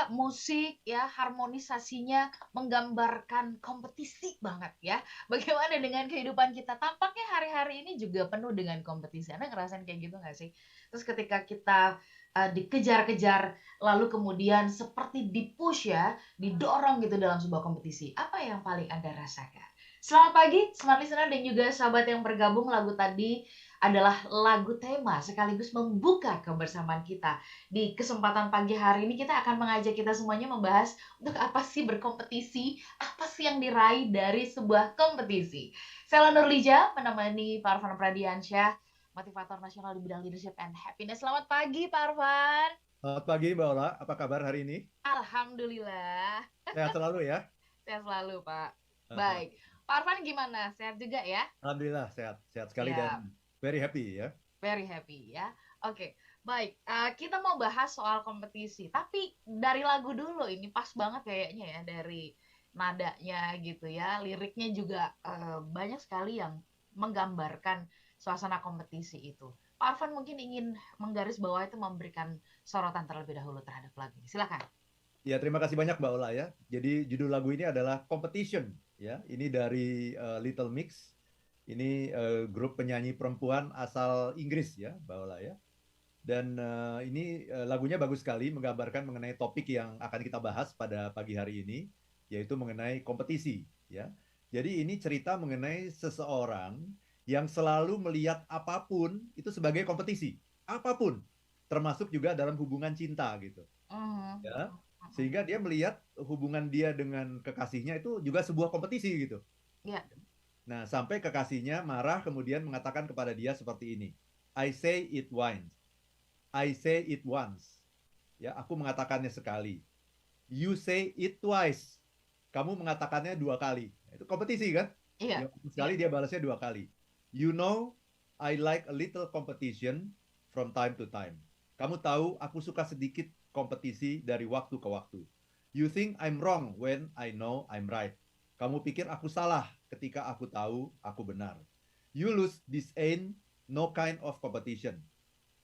ternyata musik ya harmonisasinya menggambarkan kompetisi banget ya. Bagaimana dengan kehidupan kita? Tampaknya hari-hari ini juga penuh dengan kompetisi. Anda ngerasain kayak gitu nggak sih? Terus ketika kita dikejar-kejar, lalu kemudian seperti dipush ya, didorong gitu dalam sebuah kompetisi. Apa yang paling Anda rasakan? Selamat pagi, smart listener dan juga sahabat yang bergabung. Lagu tadi adalah lagu tema sekaligus membuka kebersamaan kita. Di kesempatan pagi hari ini kita akan mengajak kita semuanya membahas untuk apa sih berkompetisi, apa sih yang diraih dari sebuah kompetisi. Saya Nurlija menemani Pak Arfan Pradiansyah, motivator nasional di bidang leadership and happiness. Selamat pagi Pak Arfan. Selamat pagi Mbak Ola, apa kabar hari ini? Alhamdulillah, Sehat selalu ya? sehat selalu Pak. Baik, Pak Arfan gimana? Sehat juga ya? Alhamdulillah sehat, sehat sekali dan Siap. very happy ya. Very happy ya. Oke, baik. Kita mau bahas soal kompetisi, tapi dari lagu dulu ini pas banget kayaknya ya dari nadanya gitu ya, liriknya juga banyak sekali yang menggambarkan suasana kompetisi itu. Pak Arfan mungkin ingin menggaris bawah itu memberikan sorotan terlebih dahulu terhadap lagu ini. Silakan. Ya terima kasih banyak Mbak Ola ya. Jadi judul lagu ini adalah Competition ya. Ini dari Little Mix. Ini grup penyanyi perempuan asal Inggris ya Mbak Ola ya. Dan ini lagunya bagus sekali menggambarkan mengenai topik yang akan kita bahas pada pagi hari ini, yaitu mengenai kompetisi ya. Jadi ini cerita mengenai seseorang yang selalu melihat apapun itu sebagai kompetisi, apapun, termasuk juga dalam hubungan cinta gitu Mhm, ya. mhm. Sehingga dia melihat hubungan dia dengan kekasihnya itu juga sebuah kompetisi gitu. Ya, Nah, sampai kekasihnya marah kemudian mengatakan kepada dia seperti ini. I say it once. I say it once. Ya, aku mengatakannya sekali. You say it twice. Kamu mengatakannya dua kali. Itu kompetisi kan? iya, Dia sekali iya. dia balasnya dua kali. You know, I like a little competition from time to time. Kamu tahu aku suka sedikit kompetisi dari waktu ke waktu. You think I'm wrong when I know I'm right. Kamu pikir aku salah ketika aku tahu aku benar. You lose, this ain't no kind of competition.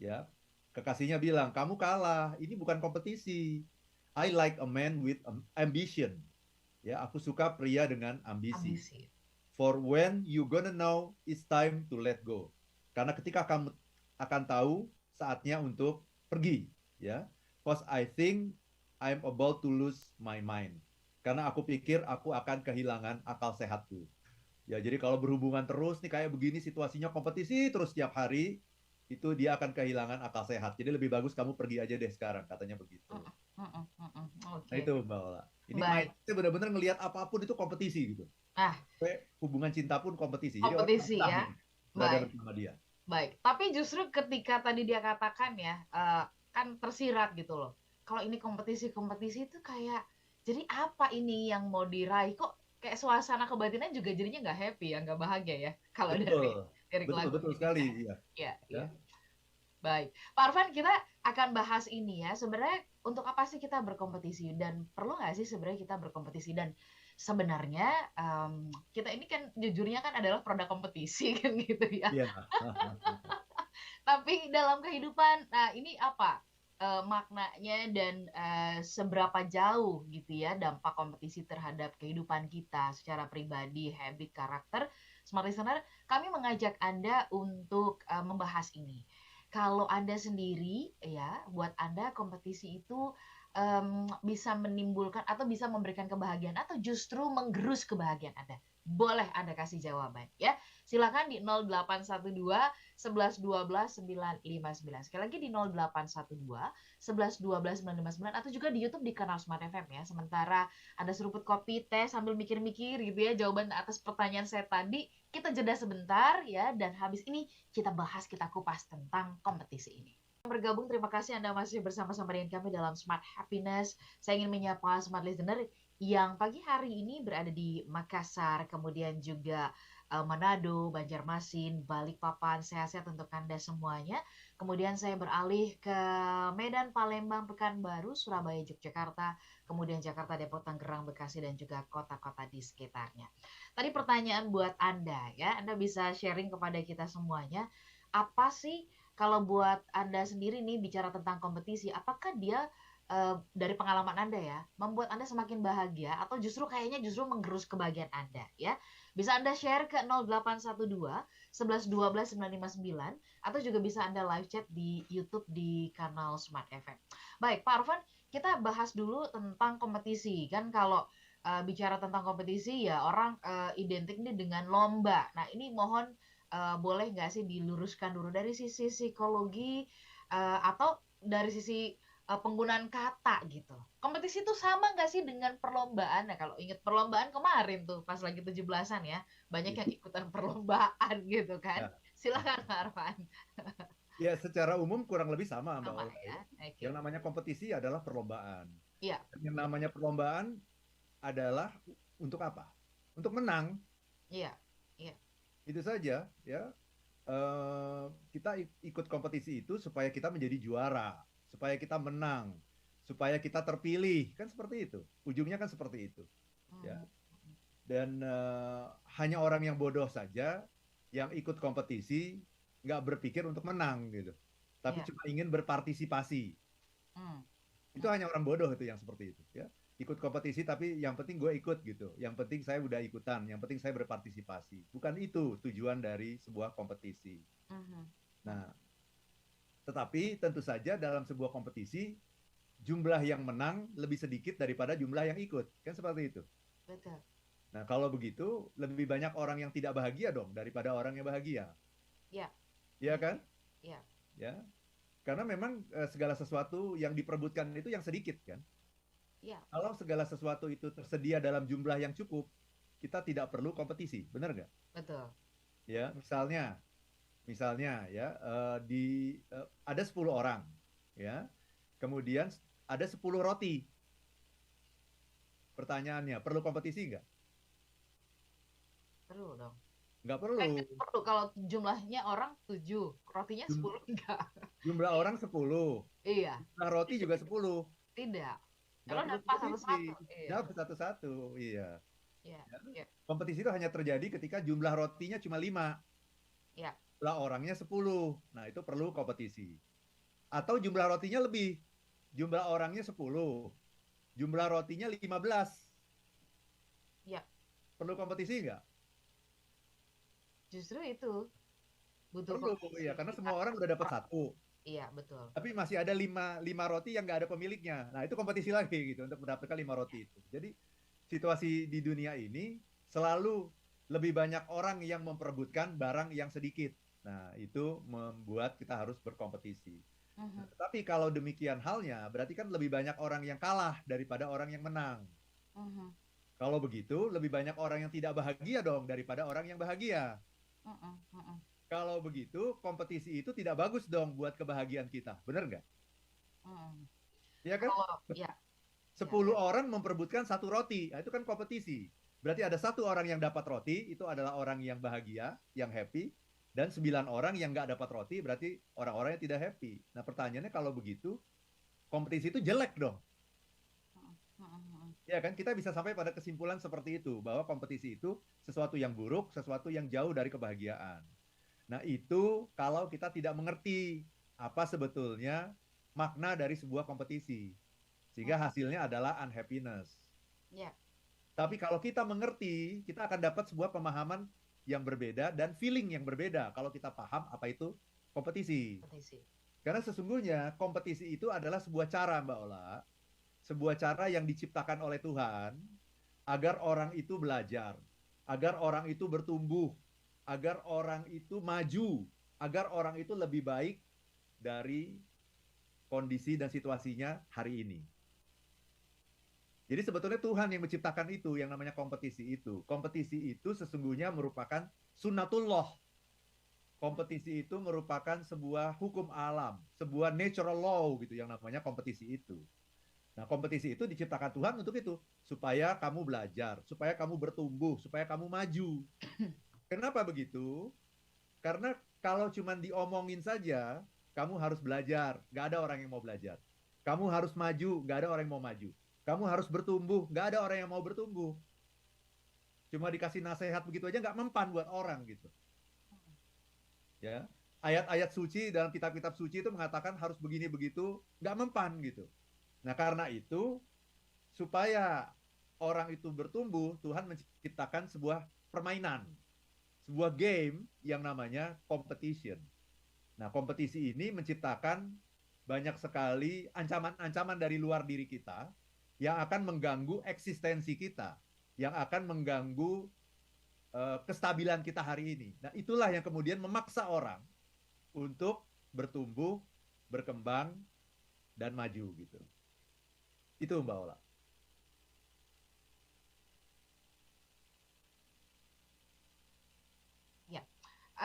Ya, kekasihnya bilang, kamu kalah, ini bukan kompetisi. I like a man with ambition. Ya, aku suka pria dengan ambisi. Ambisi. For when you gonna know it's time to let go. Karena ketika kamu akan tahu saatnya untuk pergi, ya. Cause I think I'm about to lose my mind. Karena aku pikir aku akan kehilangan akal sehatku. Ya, jadi kalau berhubungan terus nih kayak begini situasinya kompetisi terus setiap hari, itu dia akan kehilangan akal sehat. Jadi lebih bagus kamu pergi aja deh sekarang, katanya begitu. Mhm, mhm, mhm. Nah Oke, itu Mbak Ola. Ini baik. mindsetnya benar-benar ngelihat apapun itu kompetisi gitu. Nah, Sampai hubungan cinta pun kompetisi. Jadi orang nggak kompetisi betah ya. gitu berada Baik. bersama dia. Baik, tapi justru ketika tadi dia katakan ya, kan tersirat gitu loh. Kalau ini kompetisi-kompetisi itu kayak, jadi apa ini yang mau diraih? Kok kayak suasana kebatinan juga jadinya nggak happy ya, nggak bahagia ya, kalau dari Betul. lirik Betul, lagu betul ini sekali. ya. Iya. Iya, Ya. iya. Baik. Pak Arfan, kita akan bahas ini ya. Sebenarnya untuk apa sih kita berkompetisi dan perlu nggak sih sebenarnya kita berkompetisi dan sebenarnya kita ini kan jujurnya kan adalah produk kompetisi kan gitu ya. Iya. Tapi dalam kehidupan, nah ini apa maknanya dan seberapa jauh gitu ya dampak kompetisi terhadap kehidupan kita secara pribadi, habit, karakter. Smart Listener, kami mengajak Anda untuk membahas ini. Kalau Anda sendiri, ya, buat Anda kompetisi itu bisa menimbulkan atau bisa memberikan kebahagiaan atau justru menggerus kebahagiaan Anda. Boleh Anda kasih jawaban, ya. Silakan di 0812 11 12 959. Sekali lagi di 0812 11 12 959 atau juga di YouTube di kanal Smart FM ya. Sementara Anda seruput kopi, teh sambil mikir-mikir gitu ya jawaban atas pertanyaan saya tadi, kita jeda sebentar ya dan habis ini kita bahas, kita kupas tentang kompetisi ini. Bergabung, terima kasih Anda masih bersama-sama dengan kami dalam Smart Happiness. Saya ingin menyapa Smart Listener yang pagi hari ini berada di Makassar, kemudian juga Manado, Banjarmasin, Balikpapan, sehat-sehat untuk Anda semuanya. Kemudian saya beralih ke Medan, Palembang, Pekanbaru, Surabaya, Yogyakarta, kemudian Jakarta, Depok, Tangerang, Bekasi, dan juga kota-kota di sekitarnya. Tadi pertanyaan buat Anda ya, Anda bisa sharing kepada kita semuanya, apa sih kalau buat Anda sendiri nih bicara tentang kompetisi, apakah dia dari pengalaman Anda ya, membuat Anda semakin bahagia atau justru kayaknya justru menggerus kebahagiaan Anda ya? Bisa Anda share ke 0812 11 12 959 atau juga bisa Anda live chat di YouTube di kanal Smart FM. Baik, Pak Arfan, kita bahas dulu tentang kompetisi. Kan kalau bicara tentang kompetisi ya orang identik nih dengan lomba. Nah, ini mohon boleh nggak sih diluruskan dulu dari sisi psikologi atau dari sisi penggunaan kata gitu. Kompetisi itu sama nggak sih dengan perlombaan? Nah, kalau ingat perlombaan kemarin tuh pas lagi 17-an ya, banyak yang ikutan perlombaan gitu kan. Ya, Silakan Pak Arfan. ya, secara umum kurang lebih sama Mbak Sama Ola ya. ya. Yang Oke. namanya kompetisi adalah perlombaan. Iya, Yang namanya perlombaan adalah untuk apa? Untuk menang. iya, iya. Itu saja ya. Kita ikut kompetisi itu supaya kita menjadi juara, supaya kita menang, supaya kita terpilih, kan seperti itu. Ujungnya kan seperti itu, ya. Mhm. Dan hanya orang yang bodoh saja yang ikut kompetisi nggak berpikir untuk menang gitu, tapi Iya. cuma ingin berpartisipasi. Mhm. Itu Mhm. hanya orang bodoh itu yang seperti itu, ya. Ikut kompetisi tapi yang penting gue ikut gitu, yang penting saya udah ikutan, yang penting saya berpartisipasi. Bukan itu tujuan dari sebuah kompetisi. Mhm. Mhm. Nah, tetapi tentu saja dalam sebuah kompetisi jumlah yang menang lebih sedikit daripada jumlah yang ikut. Kan seperti itu. Betul. Nah, kalau begitu lebih banyak orang yang tidak bahagia dong daripada orang yang bahagia. Iya. Iya Iya. kan? Iya. Ya. Karena memang segala sesuatu yang diperebutkan itu yang sedikit kan. Iya. Kalau segala sesuatu itu tersedia dalam jumlah yang cukup, kita tidak perlu kompetisi. Benar nggak? Betul. Ya, misalnya ya ada 10 orang ya. Kemudian ada 10 roti. Pertanyaannya, perlu kompetisi nggak? Perlu dong. Nggak perlu. Perlu kalau jumlahnya orang 7, rotinya Jum- 10 enggak. Jumlah orang 10, Iya. jumlah roti juga 10. Tidak. Nggak Kalau perlu dapat kompetisi. satu-satu. Iya. Dapat satu-satu. Iya. Iya. Ya. Iya. Kompetisi itu hanya terjadi ketika jumlah rotinya cuma 5, Iya. jumlah orangnya 10. Nah, itu perlu kompetisi. Atau jumlah rotinya lebih. Jumlah orangnya 10, jumlah rotinya 15. Iya. Perlu kompetisi nggak? Justru itu butuh Perlu, kompetisi. iya. Karena Kita semua orang udah dapat satu. iya, betul. Tapi masih ada lima roti yang nggak ada pemiliknya. Nah, itu kompetisi lagi gitu untuk mendapatkan 5 roti itu. Jadi situasi di dunia ini selalu lebih banyak orang yang memperebutkan barang yang sedikit. Nah, itu membuat kita harus berkompetisi. Nah, Mhm. tetapi kalau demikian halnya, berarti kan lebih banyak orang yang kalah daripada orang yang menang. Mhm. Kalau begitu, lebih banyak orang yang tidak bahagia dong daripada orang yang bahagia. Mhm. Mhm. Kalau begitu, kompetisi itu tidak bagus dong buat kebahagiaan kita. Benar nggak? Mhm. Iya kan? Kalau ya, ya, 10 orang memperebutkan satu roti. Nah, itu kan kompetisi. Berarti ada satu orang yang dapat roti, itu adalah orang yang bahagia, yang happy. Dan 9 orang yang nggak dapat roti, berarti orang-orang yang tidak happy. Nah, pertanyaannya kalau begitu, kompetisi itu jelek dong. mhm. Mhm. Mhm. Ya kan, kita bisa sampai pada kesimpulan seperti itu, bahwa kompetisi itu sesuatu yang buruk, sesuatu yang jauh dari kebahagiaan. Nah, itu kalau kita tidak mengerti apa sebetulnya makna dari sebuah kompetisi. Sehingga Mhm. hasilnya adalah unhappiness. Ya, Tapi kalau kita mengerti, kita akan dapat sebuah pemahaman yang berbeda dan feeling yang berbeda kalau kita paham apa itu kompetisi. kompetisi. Karena sesungguhnya kompetisi itu adalah sebuah cara, Mbak Ola, sebuah cara yang diciptakan oleh Tuhan agar orang itu belajar, agar orang itu bertumbuh, agar orang itu maju, agar orang itu lebih baik dari kondisi dan situasinya hari ini. Jadi sebetulnya Tuhan yang menciptakan itu, yang namanya kompetisi itu. Kompetisi itu sesungguhnya merupakan sunnatullah. Kompetisi itu merupakan sebuah hukum alam, sebuah natural law gitu yang namanya kompetisi itu. Nah, kompetisi itu diciptakan Tuhan untuk itu, supaya kamu belajar, supaya kamu bertumbuh, supaya kamu maju. Kenapa begitu? Karena kalau cuma diomongin saja, kamu harus belajar, nggak ada orang yang mau belajar. Kamu harus maju, nggak ada orang yang mau maju. Kamu harus bertumbuh, nggak ada orang yang mau bertumbuh. Cuma dikasih nasihat begitu aja nggak mempan buat orang gitu. Ya, ayat-ayat suci dalam kitab-kitab suci itu mengatakan harus begini begitu, nggak mempan gitu. Nah, karena itu supaya orang itu bertumbuh, Tuhan menciptakan sebuah permainan, sebuah game yang namanya competition. Nah, kompetisi ini menciptakan banyak sekali ancaman-ancaman dari luar diri kita yang akan mengganggu eksistensi kita, yang akan mengganggu kestabilan kita hari ini. Nah, itulah yang kemudian memaksa orang untuk bertumbuh, berkembang, dan maju gitu. Itu Mbak Ola. Ya,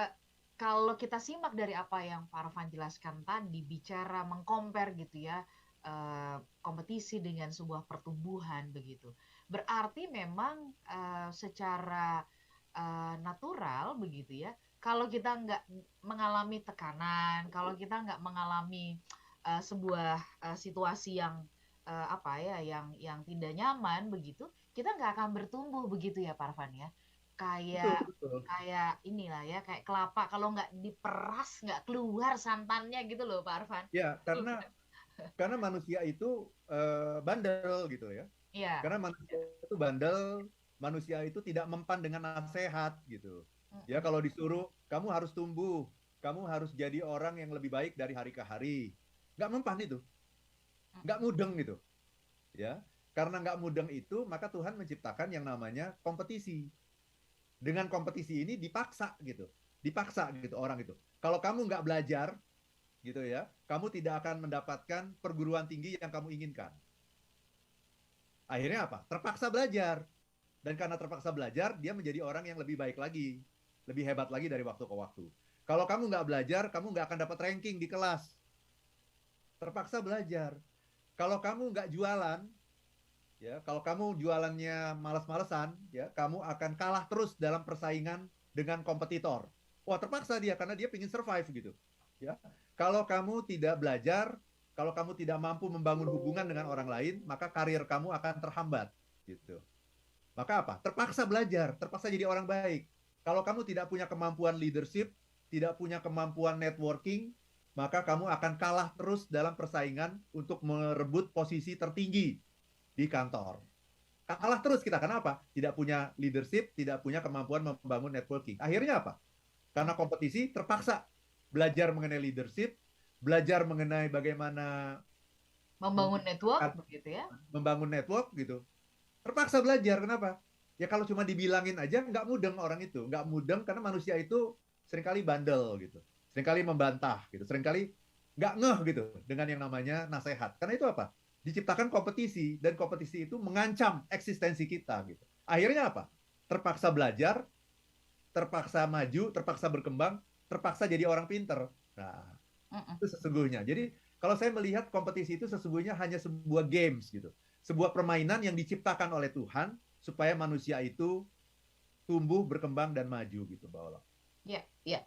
eh, kalau kita simak dari apa yang Pak Arfan jelaskan tadi, bicara mengcompare gitu ya, kompetisi dengan sebuah pertumbuhan begitu. Berarti memang secara natural begitu ya, kalau kita nggak mengalami tekanan, kalau kita nggak mengalami sebuah situasi yang apa ya, yang tidak nyaman begitu, kita nggak akan bertumbuh begitu ya, Pak Arfan ya. Betul, Kayak betul. kayak inilah ya, kayak kelapa kalau nggak diperas nggak keluar santannya gitu loh Pak Arfan. Ya, Betul kan? karena manusia itu bandel gitu ya. Iya. Karena manusia itu bandel, manusia itu tidak mempan dengan nasihat gitu. Ya, Mm-mm. kalau disuruh kamu harus tumbuh, kamu harus jadi orang yang lebih baik dari hari ke hari. Nggak mempan itu, nggak Mm-mm. mudeng gitu. Ya, karena nggak mudeng itu, maka Tuhan menciptakan yang namanya kompetisi. Dengan kompetisi ini dipaksa gitu orang itu. Kalau kamu nggak belajar gitu ya, kamu tidak akan mendapatkan perguruan tinggi yang kamu inginkan. Akhirnya apa? Terpaksa belajar. Dan karena terpaksa belajar, dia menjadi orang yang lebih baik lagi, lebih hebat lagi dari waktu ke waktu. Kalau kamu nggak belajar, kamu nggak akan dapat ranking di kelas. Terpaksa belajar. Kalau kamu nggak jualan, ya, kalau kamu jualannya malas-malesan, ya, kamu akan kalah terus dalam persaingan dengan kompetitor. Wah, terpaksa dia karena dia ingin survive gitu. Ya, kalau kamu tidak belajar, kalau kamu tidak mampu membangun hubungan dengan orang lain, maka karir kamu akan terhambat gitu. Maka apa? Terpaksa belajar, terpaksa jadi orang baik. Kalau kamu tidak punya kemampuan leadership, tidak punya kemampuan networking, maka kamu akan kalah terus dalam persaingan untuk merebut posisi tertinggi di kantor. Kalah terus kita. Kenapa? Tidak punya leadership, tidak punya kemampuan membangun networking. Akhirnya apa? Karena kompetisi terpaksa belajar mengenai leadership, belajar mengenai bagaimana Membangun network menciptakan, begitu ya. membangun network gitu. Terpaksa belajar. Kenapa? Ya kalau cuma dibilangin aja nggak mudeng orang itu. Nggak mudeng karena manusia itu seringkali bandel gitu. Seringkali membantah gitu. Seringkali nggak ngeh gitu dengan yang namanya nasihat. Karena itu apa? Diciptakan kompetisi dan kompetisi itu mengancam eksistensi kita gitu. Akhirnya apa? Terpaksa belajar, terpaksa maju, terpaksa berkembang, terpaksa jadi orang pinter. Nah, Mm-mm. itu sesungguhnya. Jadi kalau saya melihat kompetisi itu sesungguhnya hanya sebuah games gitu. Sebuah permainan yang diciptakan oleh Tuhan supaya manusia itu tumbuh, berkembang, dan maju gitu, Mbak Ola. Ya, ya.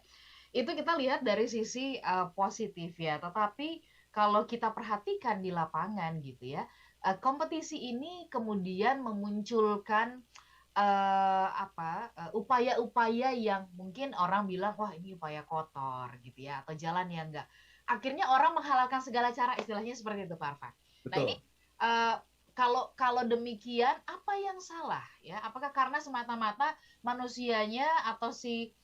Itu kita lihat dari sisi positif ya. Tetapi kalau kita perhatikan di lapangan gitu ya, kompetisi ini kemudian memunculkan upaya-upaya yang mungkin orang bilang wah ini upaya kotor gitu ya, atau jalan yang enggak. Akhirnya orang menghalalkan segala cara, istilahnya seperti itu Pak Arfan. Nah ini Betul. eh, kalau kalau demikian apa yang salah ya? Apakah karena semata-mata manusianya atau si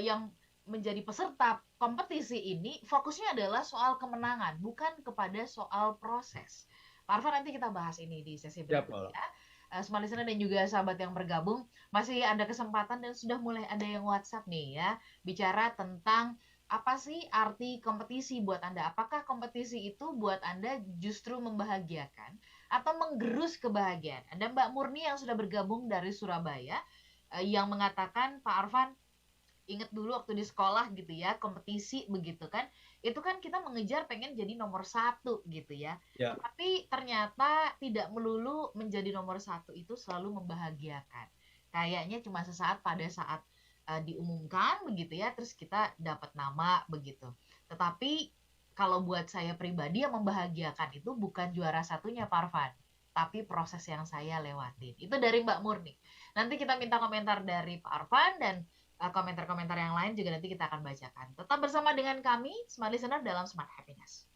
yang menjadi peserta kompetisi ini fokusnya adalah soal kemenangan, bukan kepada soal proses. Pak Arfan, nanti kita bahas ini di sesi Siap, Mbak Ola. berikutnya. Smart listener dan juga sahabat yang bergabung, masih ada kesempatan dan sudah mulai ada yang WhatsApp nih ya, bicara tentang apa sih arti kompetisi buat Anda? Apakah kompetisi itu buat Anda justru membahagiakan atau menggerus kebahagiaan? Ada Mbak Murni yang sudah bergabung dari Surabaya, yang mengatakan, Pak Arfan, inget dulu waktu di sekolah gitu ya, kompetisi begitu kan, itu kan kita mengejar pengen jadi nomor satu gitu ya, Ya, tetapi ternyata tidak melulu menjadi nomor satu itu selalu membahagiakan, kayaknya cuma sesaat pada saat diumumkan begitu ya, terus kita dapat nama begitu, tetapi kalau buat saya pribadi yang membahagiakan itu bukan juara satunya Parvan, tapi proses yang saya lewatin. Itu dari Mbak Murni. Nanti kita minta komentar dari Pak Arfan, dan komentar-komentar yang lain juga nanti kita akan bacakan. Tetap bersama dengan kami, Smart Listener, dalam Smart Happiness.